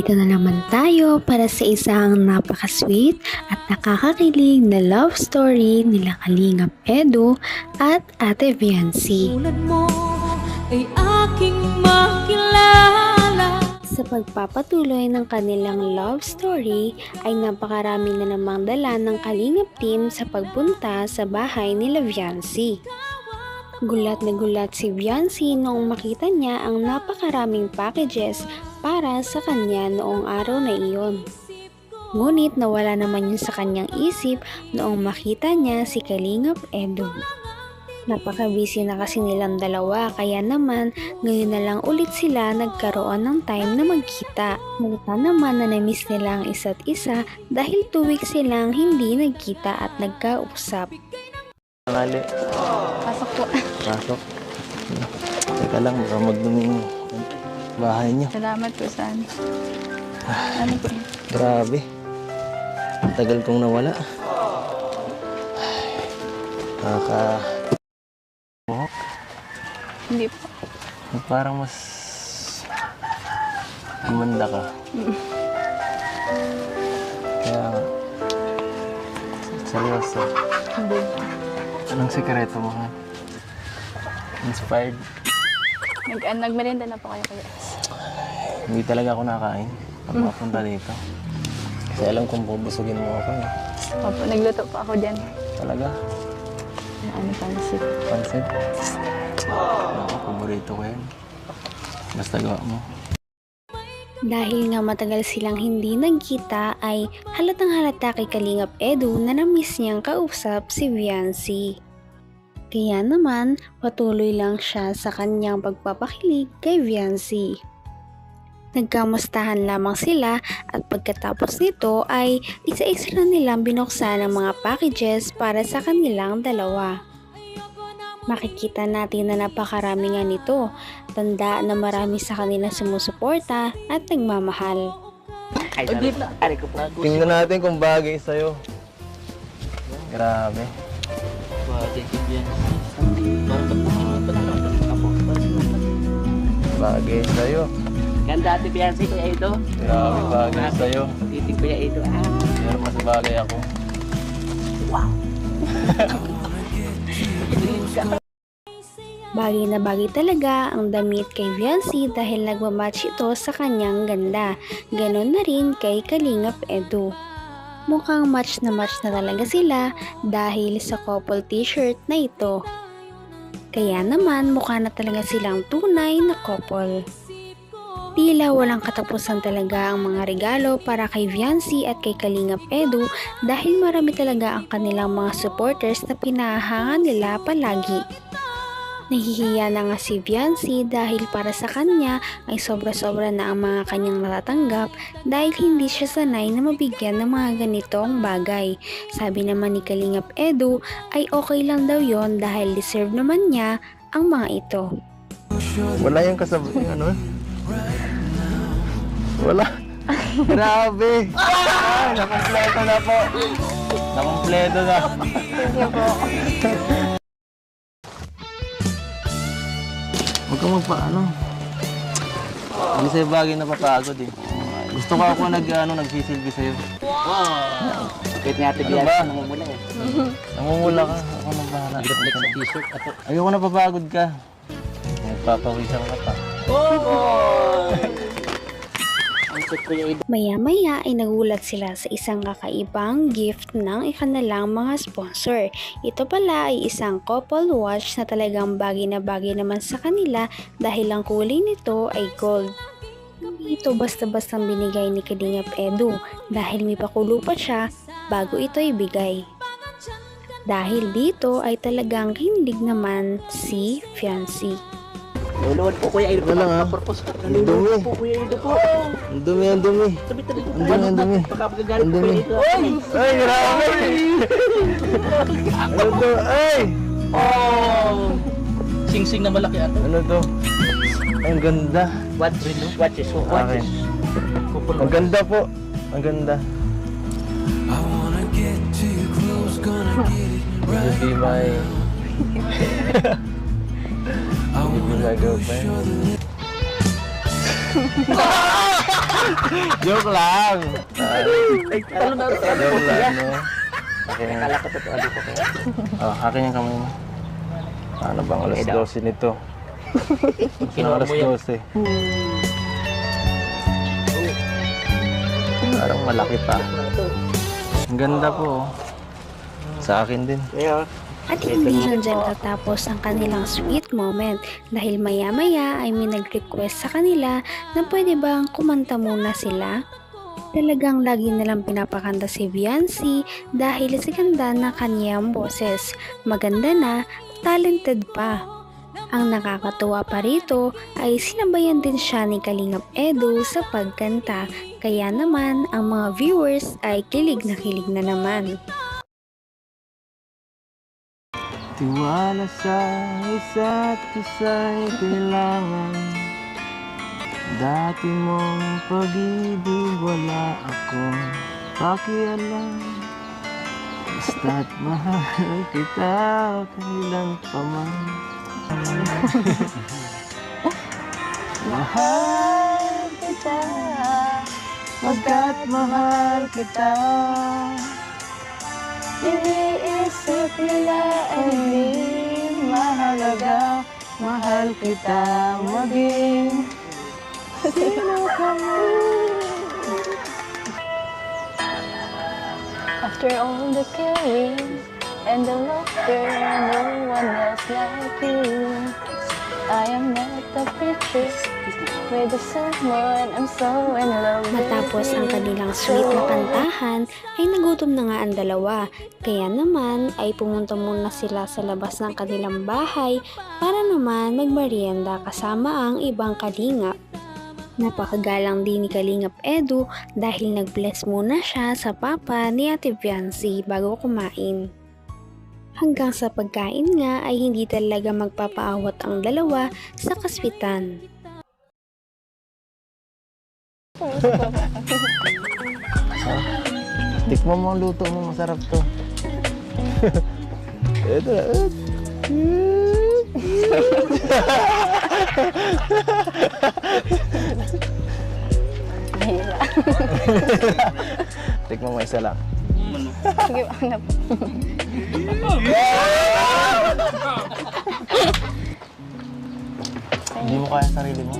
Narito na naman tayo para sa isang napaka-sweet at nakakakilig na love story nila Kalingap Edu at Ate Viancy. Tulad mo ay aking makilala. Sa pagpapatuloy ng kanilang love story ay napakarami na namang dala ng Kalingap team sa pagpunta sa bahay nila Viancy. Gulat na gulat si Viancy noong makita niya ang napakaraming packages para sa kanya noong araw na iyon. Ngunit nawala naman yun sa kanyang isip noong makita niya si Kalingap Edu. Napaka-busy na kasi nilang dalawa kaya naman ngayon na lang ulit sila nagkaroon ng time na magkita. Nalita naman na na-miss nila ang isa't isa dahil 2 weeks silang hindi nagkita at nagkausap. Tangali. Pasok po. Pasok. Teka lang, baka magduming bahay niyo. Salamat po sa ano. Ano po? Grabe. Ang tagal kong nawala. Nakaka... buhok. Hindi po. Parang mas... gumanda ka. Kaya... seryoso. Hindi. Anong sikreto mo, ha? Inspired? Nagmerienda na po kayo kaya. Hindi talaga ako nakain pag mapunta dito. Kasi alam kong bubusugin mo ako, eh. Opo, nagluto po ako dyan. Talaga? Ano, pansit. Pansit? Ako, paborito ko yan. Basta gawa mo. Dahil nga matagal silang hindi nagkita ay halatang halata kay Kalingap Edu na na-miss niyang kausap si Viancy. Kaya naman patuloy lang siya sa kanyang pagpapakilig kay Viancy. Nagkamustahan lamang sila at pagkatapos nito ay isa-isa na nilang binuksan ang mga packages para sa kanilang dalawa. Makikita natin na napakarami nga nito, tanda na marami sa kanila sumusuporta at nagmamahal. Tingnan natin kung bagay sa'yo. Grabe. Bagay sa'yo. Ganda Ate Viancy, Kuya Edo. Grabe, bagay sa'yo. Titig Kuya Edo. Pero mas bagay ako. Bagay na bagay talaga ang damit kay Viancy dahil nagmamatch ito sa kanyang ganda. Ganon na rin kay Kalingap Edu. Mukhang match na talaga sila dahil sa couple t-shirt na ito. Kaya naman mukha na talaga silang tunay na couple. Tila walang katapusan talaga ang mga regalo para kay Viancy at kay Kalingap Edu dahil marami talaga ang kanilang mga supporters na pinahahangan nila palagi. Nahihiya na nga si Viancy dahil para sa kanya ay sobra-sobra na ang mga kanyang natatanggap dahil hindi siya sanay na mabigyan ng mga ganitong bagay. Sabi naman ni Kalingap Edu ay okay lang daw yon dahil deserve naman niya ang mga ito. Wala yung kasabay, ano? Wala. Grabe. Ay, nakumpleto na po. Nakumpleto na. Thank you po. Huwag kang magpaano. Hindi sa'yo bagay na papagod, eh. Gusto ko ako nagsisilbi sa'yo. Wow! Kahit nga Ate Ano Viancy, ba? namumula eh. Namumula ka. Ako nang bahala. Bigat sa t-shirt. Ayoko na papagod ka. Nagpapawisan ka pa. Ang suit Kuya Edo. Maya-maya ay nagulat sila sa isang kakaibang gift ng ikanalang mga sponsor. Ito pala ay isang couple watch na talagang bagay na bagay naman sa kanila dahil ang kulay nito ay gold. Hindi ito basta-bastang binigay ni Kalingap Edu dahil may pakulo pa siya bago ito ibigay. Dahil dito ay talagang kinilig naman si Viancy. Luluwad po Kuya Edo. Wala nga. Purpose. Ang dumi. Po Kuya Edo po. Ang dumi, ang dumi. Tabi-tabi po. Ang dumi, ang dumi. Pagkapagagalit Ang po dumi. Kuya Edo. Ay, grabe! Ano to? Ay! Oh! Sing-sing na malaki ato. Ano to? Ay, ang ganda. Watches. Akin. Ang ganda po. Ang ganda. This will be my... This will be my girlfriend. Joke lang. Joke lang, no? Okay. Akala ko totoo dito kaya. Oh, akin yung kamay mo. Ano bang alas 12 nito? Kinuha Alas mo yan. 12. Parang malaki pa. Ang ganda po. Oh. Sa akin din. At hindi lang dyan tatapos ang kanilang sweet moment dahil maya-maya ay may nag-request sa kanila na pwede bang kumanta muna sila. Talagang lagi nilang pinapakanta si Viancy dahil sa ganda ng kaniyang boses. Maganda na, talented pa. Ang nakakatuwa pa rito ay sinabayan din siya ni Kalingap Edu sa pagkanta. Kaya naman ang mga viewers ay kilig na naman. Tiwala sa isa't isa'y kailangan. Dati mong pag-ibig wala akong pakialam. Basta't mahal kita kailan pa man. Mahal kita, pagkat mahal kita. Iniisip nila ay di mahalaga. Mahal kita maging sino ka man. After all the caring and the laughter, no one else like you. I am not a picture with someone I'm so in love with. Matapos ang kanilang sweet na kantahan ay nagutom na nga ang dalawa. Kaya naman ay pumunta muna sila sa labas ng kanilang bahay para naman magmerienda kasama ang ibang kalingap. Napakagalang din ni Kalingap Edu dahil nag-bless muna siya sa papa ni Ate Viancy bago kumain. Hanggang sa pagkain nga ay hindi talaga magpapaawat ang dalawa sa kaswitan. Tikman mo ang luto mo, masarap to. Ito na. Mahira. Tikman mo isa lang. Sige, ano po. Hindi mo kaya sarili mo.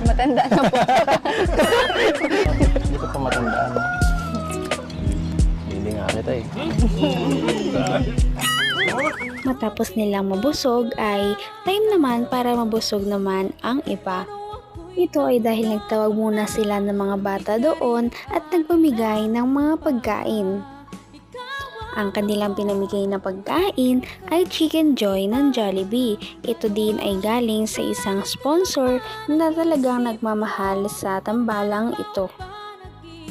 Matanda na po. Hindi ko pa matandaan. Hindi nga kita eh. Matapos nilang mabusog ay time naman para mabusog naman ang iba. Ito ay dahil nagtawag muna sila ng mga bata doon at nagpamigay ng mga pagkain. Ang kanilang pinamigay na pagkain ay Chicken Joy ng Jollibee. Ito din ay galing sa isang sponsor na talagang nagmamahal sa tambalang ito.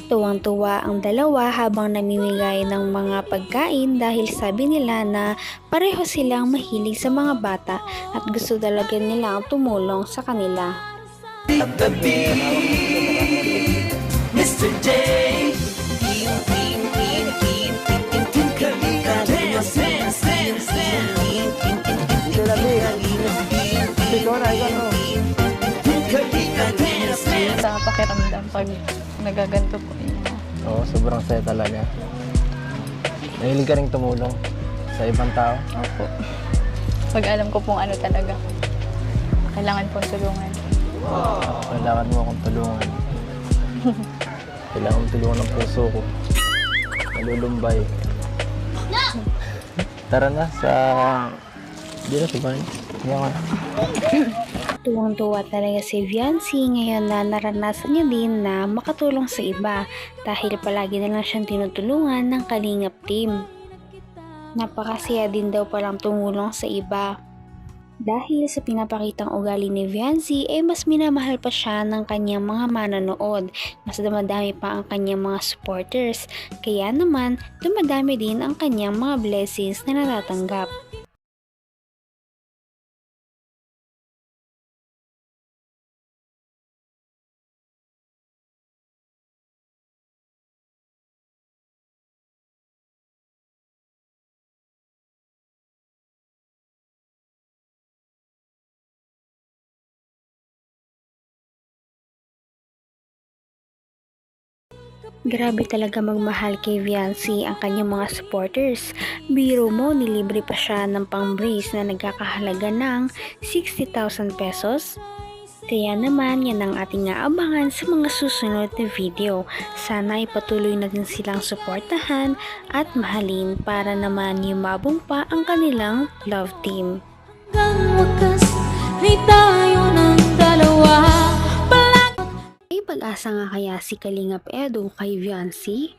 Tuwang-tuwa ang dalawa habang namimigay ng mga pagkain dahil sabi nila na pareho silang mahilig sa mga bata at gusto talaga nilang tumulong sa kanila. Mr. J. Sa pakiramdam pag nagaganto po yun. Oo, sobrang saya talaga. Nahilig ka rin tumulong sa ibang tao. Opo. Pag alam ko pong ano talaga, kailangan pong tulungan. Kailangan mo akong tulungan. Kailangan mo tulungan ng puso ko. Nalulumbay. Tara na sa... Di na, sabay. Hindi ako na. Tuwang-tuwa talaga si Viancy ngayon na naranasan niya din na makatulong sa iba dahil palagi na lang siyang tinutulungan ng Kalingap team. Napakasaya din daw palang tumulong sa iba. Dahil sa pinapakitang ugali ni Viancy ay mas minamahal pa siya ng kanyang mga manonood. Mas dumadami pa ang kanyang mga supporters. Kaya naman, dumadami din ang kanyang mga blessings na natatanggap. Grabe talaga magmahal kay Viancy ang kanyang mga supporters. Biro mo, nilibre pa siya ng pang-brace na nagkakahalaga ng 60,000 pesos. Kaya naman, yan ang ating aabangan sa mga susunod na video. Sana ipatuloy na din silang suportahan at mahalin para naman yumabong pa ang kanilang love team. Hanggang wakas ay tayo ng dalawa. May pag-asa nga kaya si Kalingap Edu kay Viancy?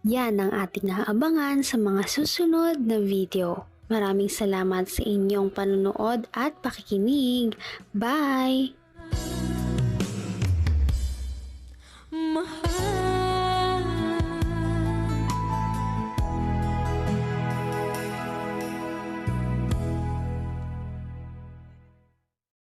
Yan ang ating aabangan sa mga susunod na video. Maraming salamat sa inyong panonood at pakikinig. Bye!